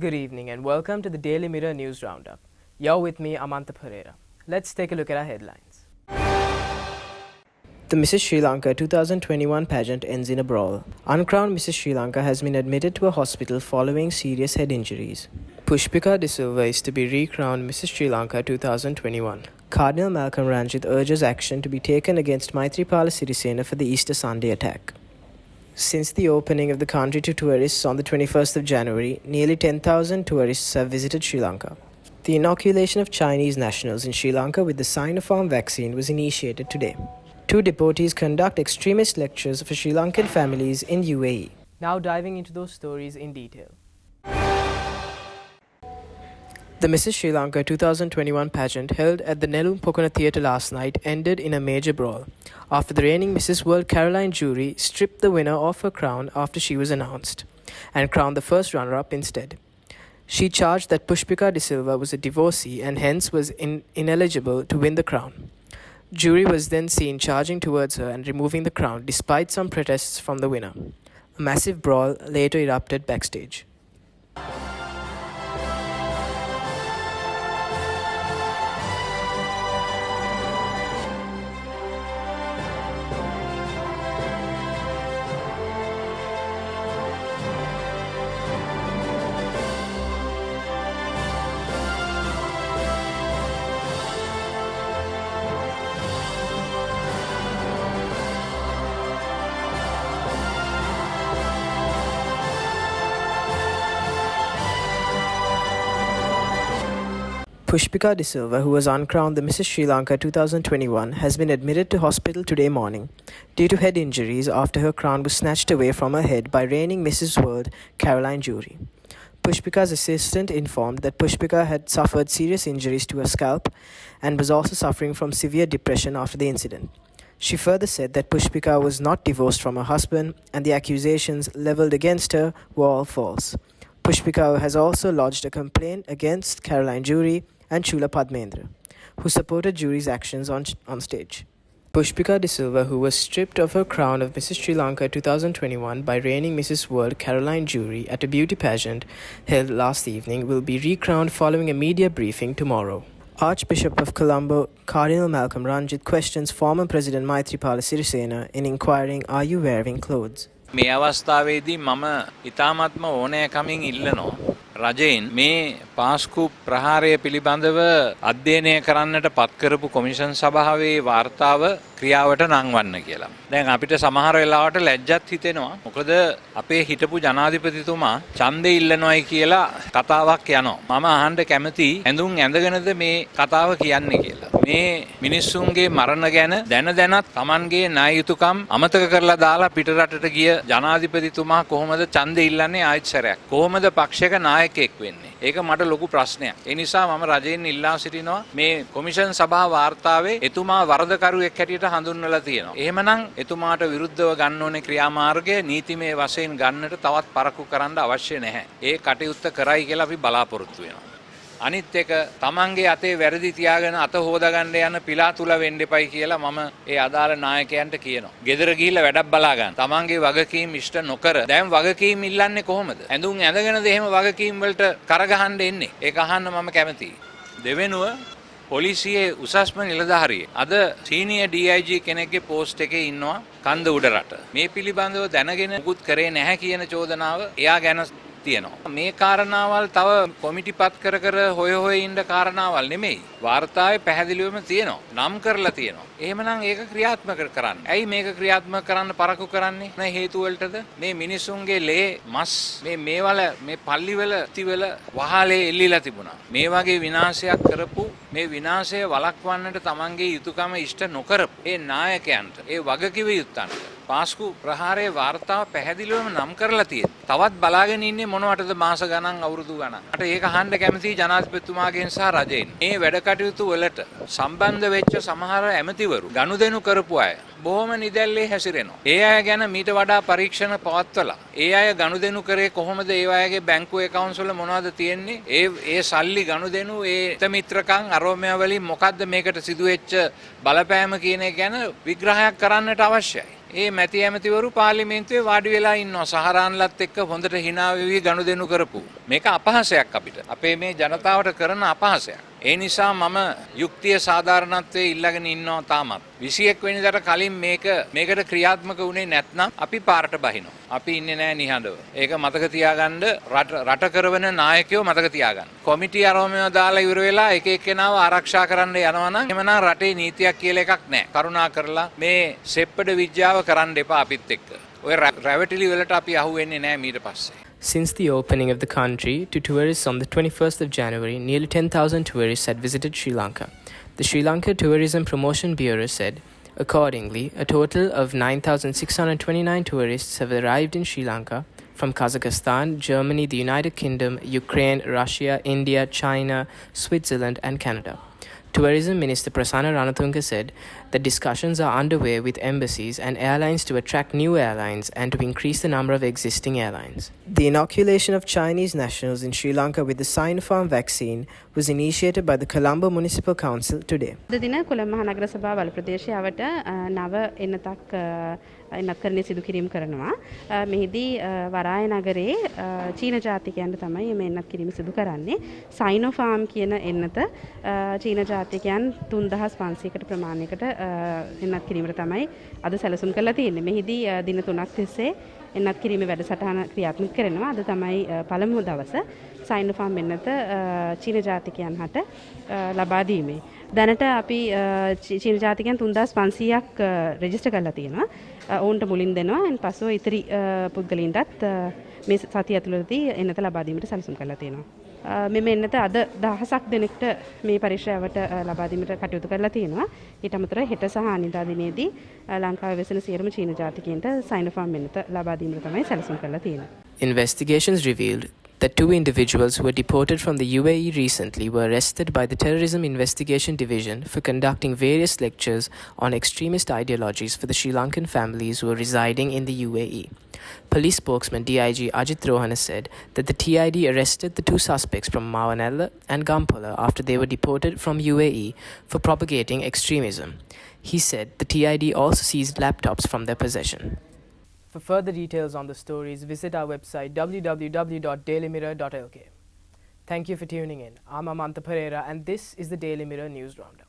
Good evening and welcome to the Daily Mirror News Roundup. You're with me, Amantha Pereira. Let's take a look at our headlines. The Mrs. Sri Lanka 2021 pageant ends in a brawl. Uncrowned Mrs. Sri Lanka has been admitted to a hospital following serious head injuries. Pushpika De Silva is to be recrowned Mrs. Sri Lanka 2021. Cardinal Malcolm Ranjith urges action to be taken against Maithripala Sirisena for the Easter Sunday attack. Since the opening of the country to tourists on the 21st of January, nearly 10,000 tourists have visited Sri Lanka. The inoculation of Chinese nationals in Sri Lanka with the Sinopharm vaccine was initiated today. Two deportees conduct extremist lectures for Sri Lankan families in UAE. Now diving into those stories in detail. The Mrs. Sri Lanka 2021 pageant held at the Nelum Pokona Theatre last night ended in a major brawl after the reigning Mrs. World Caroline Jury stripped the winner of her crown after she was announced and crowned the first runner-up instead. She charged that Pushpika De Silva was a divorcee and hence was ineligible to win the crown. Jury was then seen charging towards her and removing the crown despite some protests from the winner. A massive brawl later erupted backstage. Pushpika De Silva, who was uncrowned the Mrs. Sri Lanka 2021, has been admitted to hospital today morning due to head injuries after her crown was snatched away from her head by reigning Mrs. World Caroline Jury. Pushpika's assistant informed that Pushpika had suffered serious injuries to her scalp and was also suffering from severe depression after the incident. She further said that Pushpika was not divorced from her husband and the accusations levelled against her were all false. Pushpika has also lodged a complaint against Caroline Jury and Chula Padmendra, who supported Jury's actions on stage. Pushpika De Silva, who was stripped of her crown of Mrs. Sri Lanka 2021 by reigning Mrs. World Caroline Jury at a beauty pageant held last evening, will be recrowned following a media briefing tomorrow. Archbishop of Colombo, Cardinal Malcolm Ranjith questions former President Maithripala Sirisena in inquiring, "Are you wearing clothes?" මේ අවස්ථාවේදී මම ඉතාමත්ම ඕනෑකමින් ඉල්ලනවා රජයෙන් මේ පාස්කු ප්‍රහාරය පිළිබඳව අධ්‍යයනය කරන්නට පත් කරපු කොමිෂන් සභාවේ වාර්තාව ක්‍රියාවට නංවන්න කියලා. දැන් අපිට සමහර වෙලාවට ලැජ්ජත් හිතෙනවා. මොකද අපේ හිටපු ජනාධිපතිතුමා ඡන්දෙ ඉල්ලනවායි කියලා කතාවක් යනවා. මම අහන්න කැමති ඇඳුම් ඇඳගෙනද මේ කතාව කියන්නේ කියලා. මේ මිනිස්සුන්ගේ මරණ ගැන දැනත් Tamanගේ ණය යුතුයකම් අමතක කරලා දාලා පිටරටට ගිය ජනාධිපතිතුමා කොහොමද ඡන්දෙ ඉල්ලන්නේ ආයෙත් සැරයක්? කොහොමද පක්ෂයක නායකයෙක් වෙන්නේ? ඒක මට ලොකු ප්‍රශ්නයක්. ඒ නිසා මම රජයෙන් ඉල්ලා සිටිනවා මේ කොමිෂන් සභා වාර්තාවේ එතුමා වරදකරුවෙක් හැටියට හඳුන්වලා තියෙනවා. එහෙමනම් එතුමාට විරුද්ධව ගන්න ඕනේ ක්‍රියාමාර්ගය නීතිමය වශයෙන් ගන්නට තවත් පරක්කු කරන්න අවශ්‍ය නැහැ. ඒ කටයුත්ත කරයි කියලා අපි බලාපොරොත්තු වෙනවා. අනිත් එක තමන්ගේ අතේ වැරදි තියාගෙන අත හොදාගන්න යන පිලාතුල වෙන්න එපයි කියලා මම ඒ අදාළ නායකයන්ට කියනවා. ගෙදර ගිහිල්ලා වැඩක් බලා ගන්න. තමන්ගේ වගකීම් ඉෂ්ට නොකර දැන් වගකීම් ඉල්ලන්නේ කොහොමද? ඇඳුම් ඇඳගෙනද එහෙම වගකීම් වලට කරගහන්න එන්නේ? ඒක අහන්න මම කැමතියි. දෙවෙනුව පොලිසියේ උසස්ම නිලධාරියෙක් අද සීනියර් DIG කෙනෙක්ගේ පෝස්ට් එකේ ඉන්නවා කන්ද උඩරට. මේ පිළිබඳව දැනගෙන මුකුත් කරේ නැහැ කියන චෝදනාව එයා ගැන තියෙනවා. මේ කාරණාවල් තව කොමිටිපත් කර හොය ඉන්න කාරණාවල් නෙමෙයි. වාර්තාවේ පැහැදිලිවම තියෙනවා. නම් කරලා තියෙනවා. එහෙමනම් ඒක ක්‍රියාත්මක කරන්න. ඇයි මේක ක්‍රියාත්මක කරන්න පරක්කු කරන්නේ? මේ හේතු වලටද? මේ මිනිසුන්ගේ ලේ මස් මේවල මේ පල්ලිවල තිවල වහලේ එල්ලිලා තිබුණා. මේ වගේ විනාශයක් කරපු මේ විනාශය වළක්වන්නට Tamanගේ යුතුයකම ඉෂ්ට නොකරපු ඒ නායකයන්ට ඒ වගකිව යුත්තන්ට පාස්කු ප්‍රහාරයේ වාර්තාව පැහැදිලිවම නම් කරලා තියෙනවා. තවත් බලාගෙන ඉන්නේ මොනවටද මාස ගණන් අවුරුදු ගණන්. මට ඒක අහන්න කැමතියි ජනාධිපතිතුමාගෙන් සහ රජයෙන්. මේ වැඩ කටයුතු වලට සම්බන්ධ වෙච්ච සමහර ඇමතිවරු ගනුදෙනු කරපු අය බොහොම නිදැල්ලේ හැසිරෙනවා. ඒ අය ගැන මීට වඩා පරීක්ෂණ පවත්වලා ඒ අය ගනුදෙනු කරේ කොහොමද? ඒ අයගේ බැංකු accounts වල මොනවද තියෙන්නේ? ඒ සල්ලි ගනුදෙනු ඒ මිත්‍රකම් අරෝමයා වලින් මොකද්ද මේකට සිදුවෙච්ච බලපෑම කියන එක ගැන විග්‍රහයක් කරන්නට අවශ්‍යයි. ඒ මැති ඇමතිවරු පාර්ලිමේන්තුවේ වාඩි වෙලා ඉන්නවා සහරාන්ලත් එක්ක හොඳට hina වෙවි ගනුදෙනු කරපු. මේක අපහාසයක් අපිට. අපේ මේ ජනතාවට කරන අපහාසයක්. ඒ නිසා මම යුක්තිය සාධාරණත්වයේ ඉල්ලගෙන ඉන්නවා තාමත්. 21 වෙනිදාට කලින් මේකට ක්‍රියාත්මක වුණේ නැත්නම් අපි පාරට බහිනවා. අපි ඉන්නේ නැහැ නිහඬව. ඒක මතක තියාගන්න රට කරවන නායකයෝ මතක තියාගන්න. කොමිටි ආරෝමය දාලා ඉවර වෙලා එක එක්කෙනාව ආරක්ෂා කරන්න යනවා නම් එhmenan රටේ නීතියක් කියලා එකක් නැහැ. කරුණා කරලා මේ සෙප්පඩ විද්‍යාව කරන්න එපා අපිත් එක්ක. ඔය රැවටිලි වලට අපි අහුවෙන්නේ නැහැ ඊට පස්සේ. Since the opening of the country to tourists on the 21st of January, nearly 10,000 tourists had visited Sri Lanka. The Sri Lanka Tourism Promotion Bureau said, accordingly, a total of 9,629 tourists have arrived in Sri Lanka from Kazakhstan, Germany, the United Kingdom, Ukraine, Russia, India, China, Switzerland, and Canada. Tourism Minister Prasanna Ranatunga said that discussions are underway with embassies and airlines to attract new airlines and to increase the number of existing airlines. The inoculation of Chinese nationals in Sri Lanka with the Sinopharm vaccine was initiated by the Colombo Municipal Council today. දින කොළඹ මහනගර සභාව වල ප්‍රදේශයවට නව එනතක් එනත්කරණය සිදු කිරීම කරනවා. මෙහිදී වරාය නගරයේ චීන ජාතිකයන්ට තමයි මේ එනත් කිරීම සිදු කරන්නේ. සයිනෝෆාම් කියන එන්නත චීන ජාතිකයන් 3500කට ප්‍රමාණයකට එනත් කිරීමට තමයි අද සැලසුම් කරලා තියෙන්නේ. මෙහිදී දින 3ක් තිස්සේ එනත් කිරීමේ වැඩසටහන ක්‍රියාත්මක කරනවා. අද තමයි පළමු දවස සයිනෝෆාම් එන්නත චීන ජාතිකයන් හට ලබා දීමේ. දැනට අපි චීන ජාතිකයන් 3500ක් රෙජිස්ටර් කරලා තියෙනවා. ඔවුන්ට මුලින් දෙනවා. එන් පසුව ඉතිරි පුද්ගලයන්ටත් මේ සතිය ඇතුළතදී එන්නත ලබා දීමට සැලසුම් කරලා තියෙනවා. මෙම එන්නත අද දහසක් දෙනෙක්ට මේ පරීක්ෂාවට ලබා දීමට කටයුතු කරලා තියෙනවා. ඊට අමතරව හෙට සහ අනිදා දිනේදී ලංකාවේ වෙසෙන සියලුම චීන ජාතිකයන්ට සයිනෝෆාම් එන්නත ලබා දීමට තමයි සැලසුම් කරලා තියෙන්නේ. Investigations revealed that 2 individuals who were deported from the UAE recently were arrested by the Terrorism Investigation Division for conducting various lectures on extremist ideologies for the Sri Lankan families who were residing in the UAE. Police spokesman DIG Ajit Rohana said that the TID arrested the 2 suspects from Mawanella and Gampola after they were deported from UAE for propagating extremism. He said the TID also seized laptops from their possession. For further details on the stories, visit our website www.dailymirror.lk. Thank you for tuning in. I'm Amanta Pereira and this is the Daily Mirror News Roundup.